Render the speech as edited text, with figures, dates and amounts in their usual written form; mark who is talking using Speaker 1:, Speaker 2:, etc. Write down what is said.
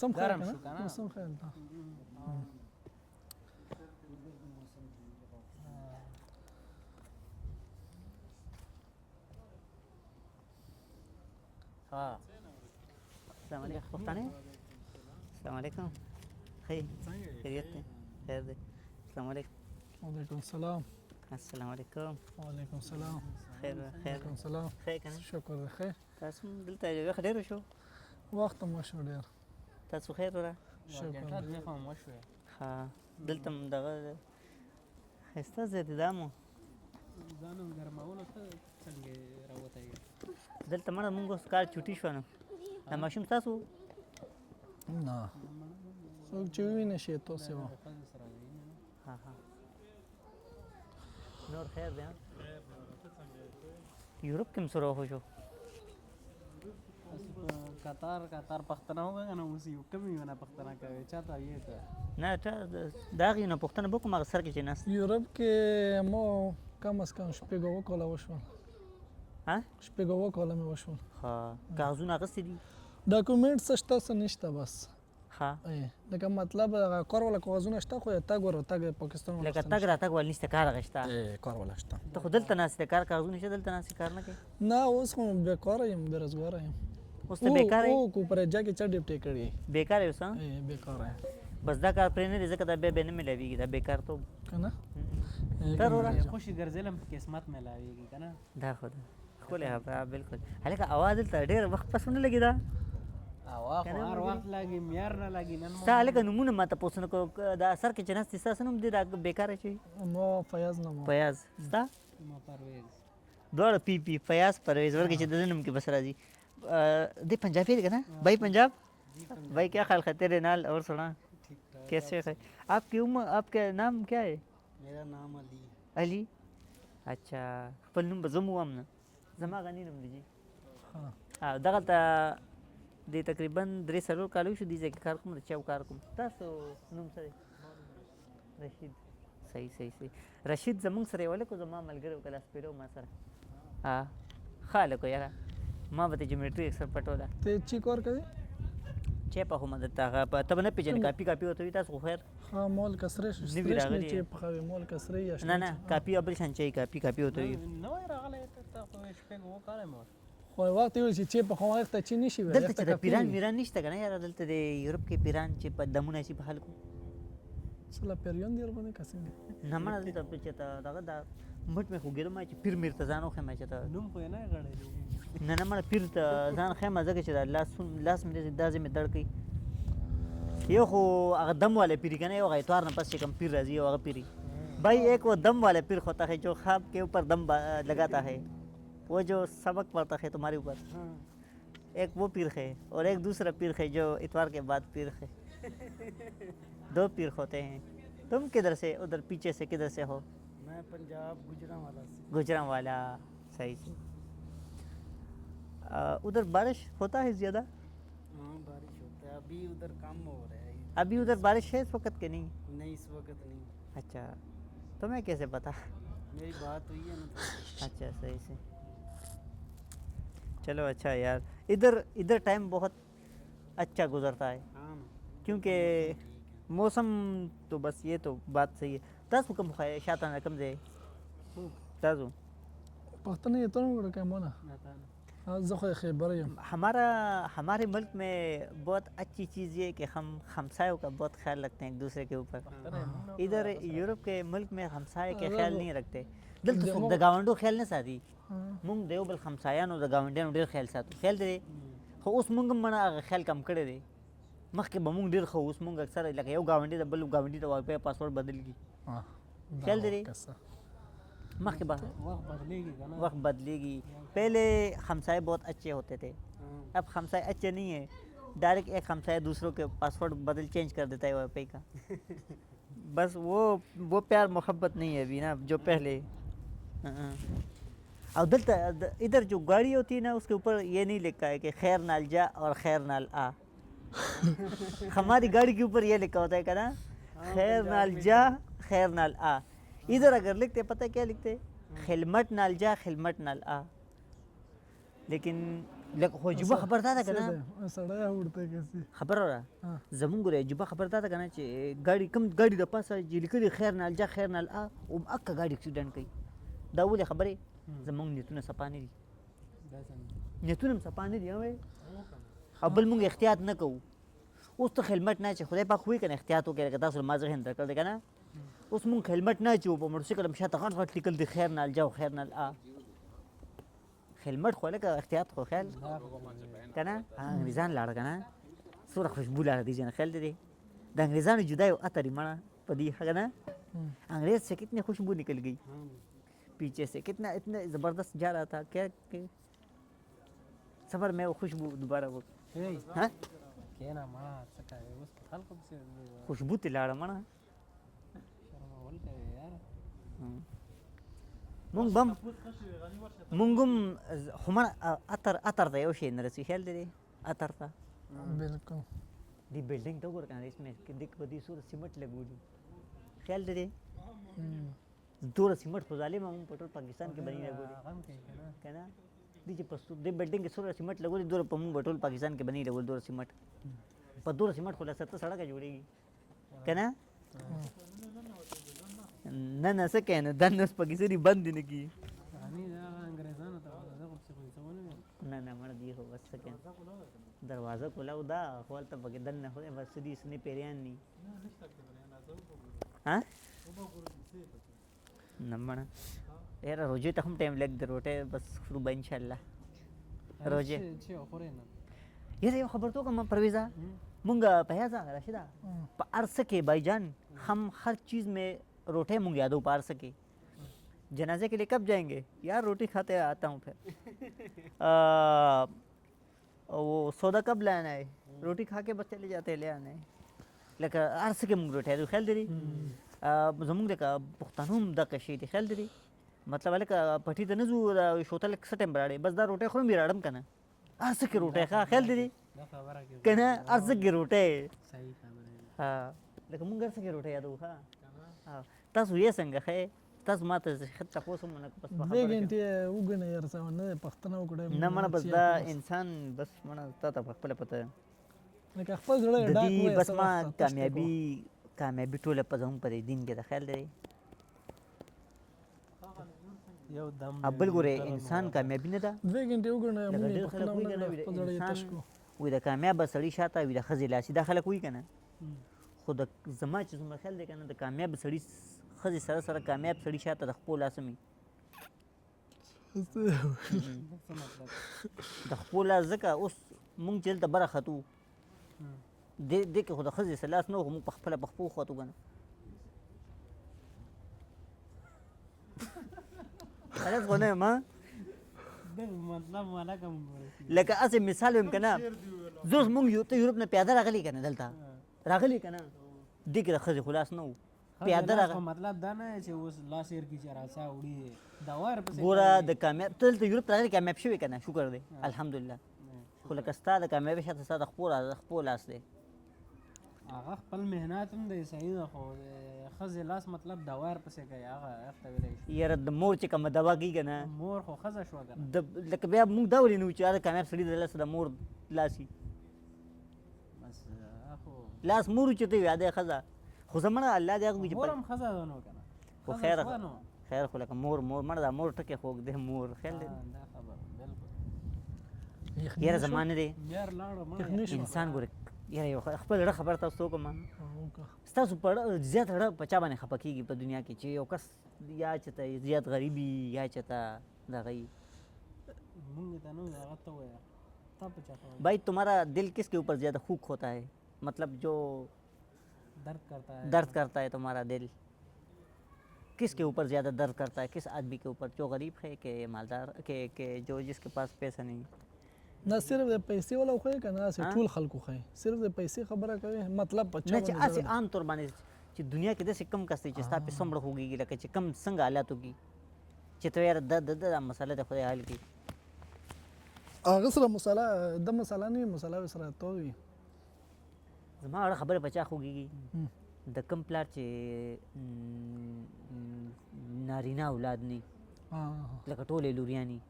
Speaker 1: سم خیر
Speaker 2: گرم شو
Speaker 1: کنه
Speaker 2: کنه
Speaker 1: موسم خیر ده
Speaker 2: ها السلام علیکم پښتانه السلام علیکم خیر خیریت دی خیر دی السلام علیکم
Speaker 1: وعلیکم السلام
Speaker 2: السلام علیکم
Speaker 1: وعلیکم السلام
Speaker 2: خیر خیر
Speaker 1: وعلیکم السلام
Speaker 2: خیر کنه
Speaker 1: شکر دی خیر
Speaker 2: تاسو هم دلته یو وخت ډېر شو
Speaker 1: وخت مو شو ډېر
Speaker 2: تاسو خیر وره
Speaker 1: شکر دی
Speaker 2: ها دلته هم دغه ښایسته ځای دی دا مو
Speaker 3: ځانم ګرمولو ته څنګه راوتی
Speaker 2: دلته مړه مونږ اوس کار چوټي شو نو دا ماشوم ستاسو
Speaker 1: نه څوک چې وویني شي تاسې وه
Speaker 2: ها ها نور خیر دی یورپ کې هم څه راخو شو
Speaker 3: قطار پښتنه وګه کنه اوس یو کم یو نه پښتنه کوي چاته یې ته
Speaker 2: نه چا د هغې نه پوښتنه به وکړم هغه سر کې چې ناست
Speaker 1: یورپ کې مو کم از کم شپږ اوه کاله وشول
Speaker 2: ها
Speaker 1: شپږ اوه کاله مې وشول
Speaker 2: ها کاغذونه اخیستي دي
Speaker 1: ډاکومنټ څه شته څه نشته بس
Speaker 2: ها
Speaker 1: لکه مطلب هغه کار والا کاغذونه شته خو تګ ورتګ پاکستان
Speaker 2: لکه تګ راتګ ول نشته کار هغه شته
Speaker 1: کار والا شته
Speaker 2: ته خو دلته ناست دی کار کاغذونه شته دلته ناست کار نه کوي
Speaker 1: نه اوس خو بیکاره یم بېروزګاره یم
Speaker 2: اوس ته بیکاره یې
Speaker 1: او کوپرېجا کې چا ډیپټي کړی
Speaker 2: بیکاره یې اوس ها
Speaker 1: بیکاره یم
Speaker 2: بس دا کار پرې نه دی ځکه دا بیا نه میلاویږي دا بیکار تو
Speaker 1: که نه
Speaker 2: ته وروره
Speaker 3: خوشي ګرځېلم قسمت ملاویږي که نه
Speaker 2: دا خو ده ښکلی خبره بالکل هلکه هوا دلته ډېر وخت پس ونه لګي دا
Speaker 3: هوا خو هر وخت لګي معیار نه لګي نن
Speaker 2: ستا هلکه نومونه ما تپوس نه کوو دا سر کې چې ناست دي ستاسو نوم دی دا بیکاره شوي
Speaker 1: ما فیاض نه ما
Speaker 2: فیاض ستا
Speaker 3: ما پرویز
Speaker 2: دواړه پی پی فیاض پرویز ورکې چې د ده نوم کې بس راځي دی پنجابی دی که نا بھائی پنجاب بھائی کیا خیال ہے تیرے نال اور سنا کیسے ہے آپ کی عمر آپ کا نام کیا ہے
Speaker 3: میرا نام علی
Speaker 2: علی اچھا خپل نوم به زه م ووایم نه زما غني نوم دی جي دغلته د تقریبا 3-4 کالو شو دې ځای کې کار کوم د چاو کار کوم تاسو نوم څه دی رشید صحیح رشید زمونږ سره یو هلک و زما ملګری و کلاس پیرو ما سره ها ښه هلک و یاره ما به ته جیومټري اکثر پټوله
Speaker 1: ته چی کار کوي
Speaker 2: چی په خو مه درته هغه ته به نه پېژنې کاپي ورته وي تاسو خو خیر
Speaker 1: ها مول کسرې
Speaker 2: نوي راغلي
Speaker 1: چې پخوي مول کسرې یا
Speaker 2: نه کاپي بل شان چی کاپي ورته وي
Speaker 3: نوی راغلی ته خو شپږ اوه کاله مې
Speaker 1: خو وخت یو چې په خو وخت چی نشي وای
Speaker 2: دلته چې د پیران میران نشته که نه یاره دلته د یورپ کې پیران چې په دمونه شي په خلکو
Speaker 1: سلا پیریون دی باندې کسنګ
Speaker 2: نه مړه دلته چې ته دغه دا مټ مې خو ګیرم چې پیر میر ته ځان وښیم چې ته
Speaker 3: نوم خو یې نه غړی
Speaker 2: نه مړه پیر ته ځان ښیم ځکه چې دا لاس مې دا ځای مې درد کوي یو خو هغه دم والا پیری که نه یو هغه اتوار نه پس چې کم پیر راځي یو هغه پیری بھائی ایک وہ دم والا پیر ہوتا ہے جو خواب کے اوپر دم لگاتا ہے وہ جو سبق پڑتا ہے تمہارے اوپر ایک وہ پیر ہے اور ایک دوسرا پیر ہے جو اتوار کے بعد پیر ہے 2 پیر ہوتے ہیں تم کدھر سے ادھر پیچھے سے کدھر سے ہو
Speaker 3: میں پنجاب
Speaker 2: گجرانوالا صحیح سے ادھر بارش ہوتا ہے زیادہ
Speaker 3: ہاں بارش ہوتا ہے ابھی ادھر کم ہو رہا ہے
Speaker 2: ابھی ادھر بارش ہے اس وقت کہ نہیں
Speaker 3: نہیں اس وقت نہیں
Speaker 2: اچھا تمہیں کیسے پتا
Speaker 3: میری بات ہوئی ہے نا
Speaker 2: اچھا صحیح سے چلو اچھا یار ادھر ٹائم بہت اچھا گزرتا ہے
Speaker 3: ہاں
Speaker 2: کیونکہ موسم تو بس یہ تو بات صحیح ہے تاسو کوم شاته کم ځای تاسو
Speaker 1: پښتنه یې ته وګړه کومه زه خو خبر یم
Speaker 2: ہمارے ملک میں بہت اچھی چیز یہ ہے کہ ہم ہمسایوں کا بہت خیال رکھتے ہیں ایک دوسرے کے اوپر ادھر یورپ کے ملک میں ہمسائے کے خیال نہیں رکھتے دلته څوک د ګاونډو خیال نه ساتي مونږ د یو بل همسایانو د ګاونډیانو ډېر خیال ساتو خیال دی خو اوس مونږ هم مړه هغه خیال کم کړی دی مخکې به مونږ ډېر ښه اوس مونږ اکثر لکه یو ګاونډي د بل ګاونډي ته واقع پاسورډ بدل کړي خیال دی مخکې به وقت بدلے گی پہلے ہمسائے بہت اچھے ہوتے تھے اب ہمسائے اچھے نہیں ہیں ڈائریکٹ ایک ہمسائے دوسروں کے پاسورڈ بدل چینج کر دیتا ہے وائی فائی کا بس وہ پیار محبت نہیں ہے ابھی نا جو پہلے اور ادھر جو گاڑی ہوتی ہے نا اس کے اوپر یہ نہیں لکھا ہے کہ خیر نال جا اور خیر نال آ ہماری گاڑی کے اوپر یہ لکھا ہوتا ہے کہ نا خیر نال جا خیر نال آ ادھر اگر لکھتے پتہ کیا لکھتے خلمٹ نال جا خلمٹ نال آ لیکن لکه خو عجیبه خبر دا ده که نه
Speaker 1: سړی ورته کسي
Speaker 2: خبره وره زمونږ ګوره عجیبه خبر دا ده که نه چې ګاډي د پاسه چې لیکلي خیر نالجه خیر نال اکه ګاډي اکسیډنټ کوي دا ولې خبرې زمونږ نیتونه صفا نه دي نیتونه هم صفا نه دي او بل مونږ احتیاط نه کوو اوس ته هیلمټ نه چې خدای پاک وایي که نه احتیاط وکړې لکه تاسو ما ذهن درکړ دی که نه اوس مونږ هیلمټ نه اچوو په موټرسایکل هم شاته غټ غټ لیکل دي خیر نالجه او خیر نال هیلمټ خو لکه احتیاط خو خیال که نه انګریزان لاړه که نه څومره خوشبو لاړه دی جنه خیال دی د انګریزانو جدا یو عطر ہی مڑا پدی ہے نا انگریز سے کتنی خوشبو نکل گئی پیچھے سے کتنا اتنا زبردست جا رہا تھا کیا کہ سفر میں وہ خوشبو دوبارہ وہ ہاں
Speaker 3: کینا مڑا سکا اس خلق سے
Speaker 2: خوشبو تلاړه مړه
Speaker 3: شرم اول کوي یار
Speaker 2: مونږ بم مونږم همړ اتر ته یو شی نه رسی خیال دی اتر ته
Speaker 1: بالکل
Speaker 2: دی بلډینګ ته وګوره کنه اسمه دک بدی سور سیمټ لګولي خیال دی دور سیمټ خو ظالم هم په ټول پاکستان کې بنی لګولي
Speaker 3: غم کوي
Speaker 2: کنه دی چې پس دی بلډینګ کې سور سیمټ لګولي دور په مونږ ټول پاکستان کې بنی لګول دور سیمټ په دور سیمټ خو له 70 سړک جوړیږي کنه نه څه کنه دنه پاکستاني بند نه کی
Speaker 3: ani da انګریزانو ته دا خو څه کوي څه
Speaker 2: نه مړ دی خو بس کنه دروازه کولاو دا خپل ته پکې دنه خو بس دې سنې پیریان ني ها نه مړ یاره روزي ته هم ټایم لګ دروټه بس خرو به ان شاء الله روزي
Speaker 3: چې خورې نه
Speaker 2: یاره یو خبر تو کوم پرویزا مونږ په یازا راشدا په ارس کې بھائی جان ہم ہر چیز میں روٹے مونږ یادو پار سکے جنازے کے لیے کب جائیں گے یار روٹی کھاتے آتا ہوں پھر وہ سودا کب لانا ہے روٹی کھا کے بس چلے جاتے لے آنے لکه ارس کې مونږ روټه خیال دی زمونږ د پښتنو د کشي دی خیال دی مطلب لکه پټی ته نه زو شوتل سټم براړي بس دا روټه خورم بیراړم کنه ارس کې روټه ښه خیال دی
Speaker 3: دا خبره کې
Speaker 2: کنه ارس کې روټه
Speaker 3: صحیح خبره
Speaker 2: ها لکه مونږ ارس کې روټه یادو ها تاسو یې څنګه خې تاسو ماته خط تاسو مونږ بس په
Speaker 1: دې ګنټه وګنه ير څه نه پښتنه وکړه
Speaker 2: نه مړه بس دا انسان بس مړه ته خپل پته
Speaker 1: لکه خپل زړه ډاک وای
Speaker 2: بس ما کامیابی ټوله په زموږ په دین کې د خیال دی
Speaker 3: یو دم
Speaker 2: ابل ګوره انسان کامیابی نه ده
Speaker 1: دې ګنټه وګنه
Speaker 2: لکه
Speaker 1: مونږ
Speaker 2: ډېر
Speaker 1: پښتنه
Speaker 2: خلک وایي
Speaker 1: وکړه
Speaker 2: کنه
Speaker 1: خپل زړه
Speaker 2: انسان
Speaker 1: تشکو
Speaker 2: وایي د کامیاب سړي شاته وي د ښځې لاسي دا خلک وایي کنه خو د زما چې څومره خیال دی کنه د کامیاب سړي ښځې سره کامیاب سړي شاته د خپل لاس مي د خپل لاس ځکه اوس مونږ چې دلته بره ختو دې کې خو د ښځې سره لاس نه و خو مونږ په خپله په خپو ختو کنه خلاص خو نه یم
Speaker 3: مطلب والا کوم
Speaker 2: لکه اسې مثال ویم که نه زه اوس مونږ یورپ نه پیاده راغلي که نه دلته راغلي که نه دې کې د ښځې خو لاس نه و پیاده راغلی
Speaker 3: مطلب دا نه چې اوس لاس ایر کی چې راسا وړي دا وار پسې
Speaker 2: ګوره د کامیاب ته دلته یورپ ته راغلي کامیاب شوې که نه شکر دی الحمدلله خو لکه ستا د کامیابۍ شاته ستا د خپل لاس دی
Speaker 3: هغه خپل مهنت هم دی صحیح ده خو ښځې لاس مطلب د وار پسې کوي هغه ته ویلی شي
Speaker 2: یاره د مور چې کومه دوا کېږي که نه
Speaker 3: مور خو ښځه شوه که نه
Speaker 2: لکه بیا مونږ دا ولې نه وو چې هغه کامیاب سړي د لاسه د مور لاسي
Speaker 3: بس خو
Speaker 2: لاس مور چې ته یاده ښځه خو زمړه الله دې هغه
Speaker 3: مور هم ښځه ده نو که نه
Speaker 2: خو خیر خو لکه مور مړه دا مور ټکې خوږ دی مور خیال دی
Speaker 3: دا خبره بالکل
Speaker 2: یاره زمانه دی
Speaker 3: یار لاړو مړ
Speaker 2: انسان ګوره یاره یو خپل زړه خبر تاسو وکړم ستاسو په زیات زړه په چا باندې خفه کېږي په دنیا کې چې یو کس یا چېته زیات غریبي یا چېته دغه یي
Speaker 3: مونږ ته نو هغه ته ووایه تا په چا خبره
Speaker 2: بھائی تمہارا دل کس کے اوپر زیادہ خوک ہوتا ہے مطلب جو درد کرتا ہے تمہارا دل کس کے اوپر زیادہ درد کرتا ہے کس آدمی کے اوپر جو غریب ہے کہ مالدار کہ جو جس کے پاس پیسہ نہیں
Speaker 1: نه صرف د پیسې ولا خو کنه اسه ټول خلکو خو صرف د پیسې خبره کوي مطلب پچا
Speaker 2: نه چې اسه عام طور باندې چې دنیا کې داسې کم کس دی چې ستا په سمړه هوږي لکه چې کم څنګه حالات وږي چې ته یاره د مسله د خدای حل کړي
Speaker 1: هغه سره مساله د مساله نه مساله سره تو وي
Speaker 2: زما اړه خبره پچا خوږي د کم پلار چې نارینه اولاد نه لکه ټولې لوریانې